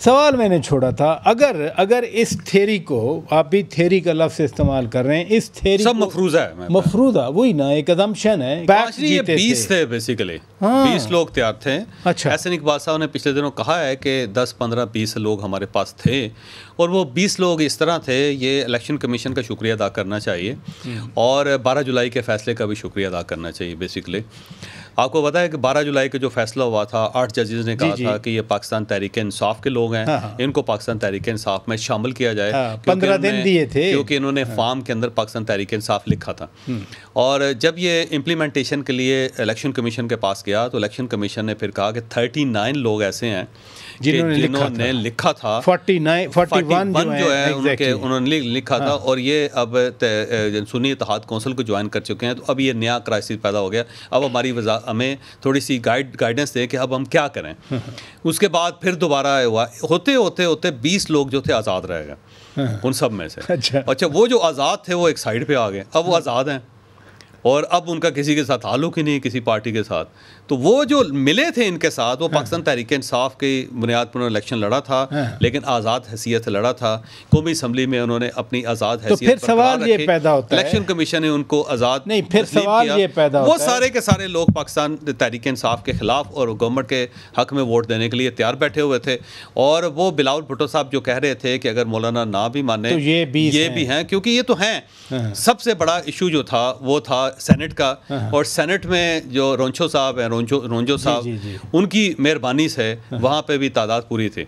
سوال میں نے چھوڑا تھا، اگر اس تھیری کو، آپ بھی تھیری کا لفظ استعمال کر رہے ہیں، اس تھیری سب مفروضہ ہے، مفروضہ وہی نا، ایک ازمپشن ہے. یہ 20 تھے بیسیکلی، 20 لوگ تیار تھے. اچھا، احسن اقبال صاحب نے پچھلے دنوں کہا ہے کہ 10 15 20 لوگ ہمارے پاس تھے، اور وہ 20 لوگ اس طرح تھے. یہ الیکشن کمیشن کا شکریہ ادا کرنا چاہیے، اور 12 جولائی کے فیصلے کا بھی شکریہ ادا کرنا چاہیے. بیسیکلی آپ کو پتا ہے کہ 12 جولائی کا جو فیصلہ ہوا تھا، 8 ججز نے کہا تھا کہ یہ پاکستان تحریک انصاف کے لوگ ہیں، ان کو پاکستان تحریک انصاف میں شامل کیا جائے. 15 دن دیے تھے کیونکہ انہوں نے فارم کے اندر پاکستان تحریک انصاف لکھا تھا. اور جب یہ امپلیمنٹیشن کے لیے الیکشن کمیشن کے پاس گیا تو الیکشن کمیشن نے پھر کہا کہ 39 لوگ ایسے ہیں جنہوں نے لکھا تھا، 41 جو ہے انہوں نے لکھا تھا، اور یہ اب سنی اتحاد کونسل کو جوائن کر چکے ہیں. تو اب یہ نیا کرائسس پیدا ہو گیا. اب ہماری ہمیں تھوڑی سی گائیڈنس دے کہ اب ہم کیا کریں. اس کے بعد پھر دوبارہ ہوا، ہوتے ہوتے ہوتے 20 لوگ جو تھے آزاد رہ گئے ان سب میں سے. اچھا، وہ جو آزاد تھے وہ ایک سائڈ پہ آ گئے، اب وہ آزاد ہیں، اور اب ان کا کسی کے ساتھ تعلق ہی نہیں، کسی پارٹی کے ساتھ. تو وہ جو ملے تھے ان کے ساتھ، وہ پاکستان تحریک انصاف کی بنیاد پر انہوں نے الیکشن لڑا تھا، لیکن آزاد حیثیت سے لڑا تھا. قومی اسمبلی میں انہوں نے اپنی آزاد حیثیت پر سوال یہ پیدا ہوتا ہے، الیکشن کمیشن نے ان کو آزاد نہیں، پھر سوال یہ پیدا ہوتا ہے، وہ سارے کے سارے لوگ پاکستان تحریک انصاف کے خلاف اور گورنمنٹ کے حق میں ووٹ دینے کے لیے تیار بیٹھے ہوئے تھے. اور وہ بلاول بھٹو صاحب جو کہہ رہے تھے کہ اگر مولانا نہ بھی مانے، یہ بھی ہیں، کیونکہ یہ تو ہیں. سب سے بڑا ایشو جو تھا وہ تھا سینٹ کا، اور سینٹ میں جو رونچو صاحب ہیں، رونجو صاحب، ان کی مہربانی سے وہاں پہ بھی تعداد پوری تھی.